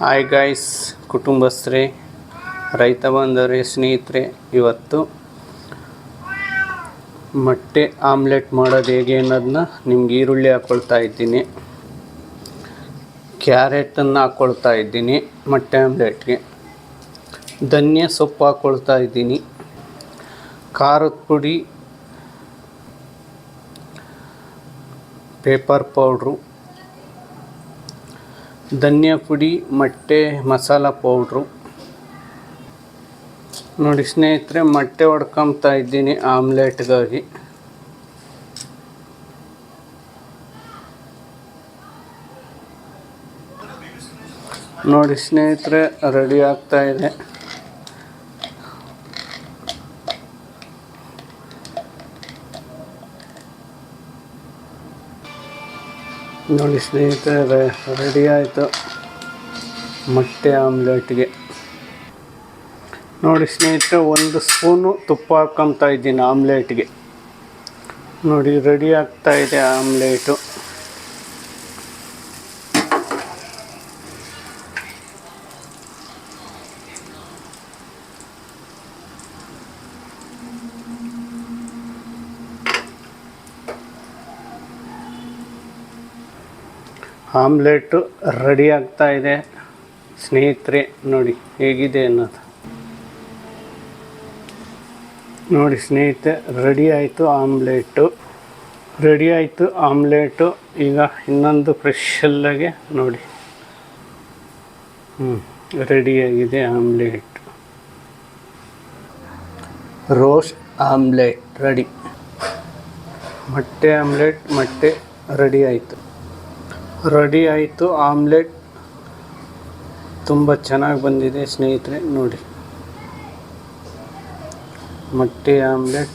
Hi guys, ಕುಟುಂಬಸ್ಥರೇ, ರೈತ ಬಂದವರೇ, ಸ್ನೇಹಿತರೆ, ಇವತ್ತು ಮೊಟ್ಟೆ ಆಮ್ಲೆಟ್ ಮಾಡೋದು ಹೇಗೆ ಅನ್ನೋದನ್ನ ನಿಮ್ಗೆ ಈರುಳ್ಳಿ ಹಾಕ್ಕೊಳ್ತಾ ಇದ್ದೀನಿ, ಕ್ಯಾರೆಟನ್ನು ಹಾಕ್ಕೊಳ್ತಾ ಇದ್ದೀನಿ, ಮೊಟ್ಟೆ ಆಮ್ಲೆಟ್ಗೆ ಧನಿಯಾ ಸೊಪ್ಪು ಹಾಕ್ಕೊಳ್ತಾ ಇದ್ದೀನಿ, ಖಾರದ ಪುಡಿ, ಪೇಪರ್ ಪೌಡ್ರು, ಧನಿಯಾ ಪುಡಿ, ಮೊಟ್ಟೆ ಮಸಾಲ ಪೌಡ್ರು. ನೋಡಿ ಸ್ನೇಹಿತರೆ, ಮೊಟ್ಟೆ ಹೊಡ್ಕೊಳ್ತಾ ಇದ್ದೀನಿ ಆಮ್ಲೆಟ್ಗಾಗಿ. ನೋಡಿ ಸ್ನೇಹಿತರೆ, ರೆಡಿ ಆಗ್ತಾ ಇದೆ. ನೋಡಿ ಸ್ನೇಹಿತರೆ, ರೆಡಿ ಆಯಿತು ಮೊಟ್ಟೆ ಆಮ್ಲೆಟ್ಗೆ. ನೋಡಿ ಸ್ನೇಹಿತರೆ, 1 ಸ್ಪೂನು ತುಪ್ಪ ಹಾಕ್ಕೊಳ್ತಾ ಇದ್ದೀನಿ ಆಮ್ಲೆಟ್ಗೆ. ನೋಡಿ ರೆಡಿ ಆಗ್ತಾ ಇದೆ ಆಮ್ಲೆಟು. ಆಮ್ಲೆಟು ರೆಡಿ ಆಗ್ತಾ ಇದೆ ಸ್ನೇಹಿತರೆ. ನೋಡಿ ಹೇಗಿದೆ ಅನ್ನೋದು. ನೋಡಿ ಸ್ನೇಹಿತರೆ, ರೆಡಿ ಆಯಿತು ಆಮ್ಲೆಟು. ಈಗ ಇನ್ನೊಂದು ಫ್ರೆಶಲ್ಲಾಗೆ ನೋಡಿ, ರೆಡಿಯಾಗಿದೆ ಆಮ್ಲೆಟ್. Roast omelette ready. ಮೊಟ್ಟೆ ಆಮ್ಲೆಟ್ ರೆಡಿ ಆಯಿತು ಆಮ್ಲೆಟ್. ತುಂಬ ಚೆನ್ನಾಗಿ ಬಂದಿದೆ ಸ್ನೇಹಿತರೆ. ನೋಡಿ ಮೊಟ್ಟೆ ಆಮ್ಲೆಟ್.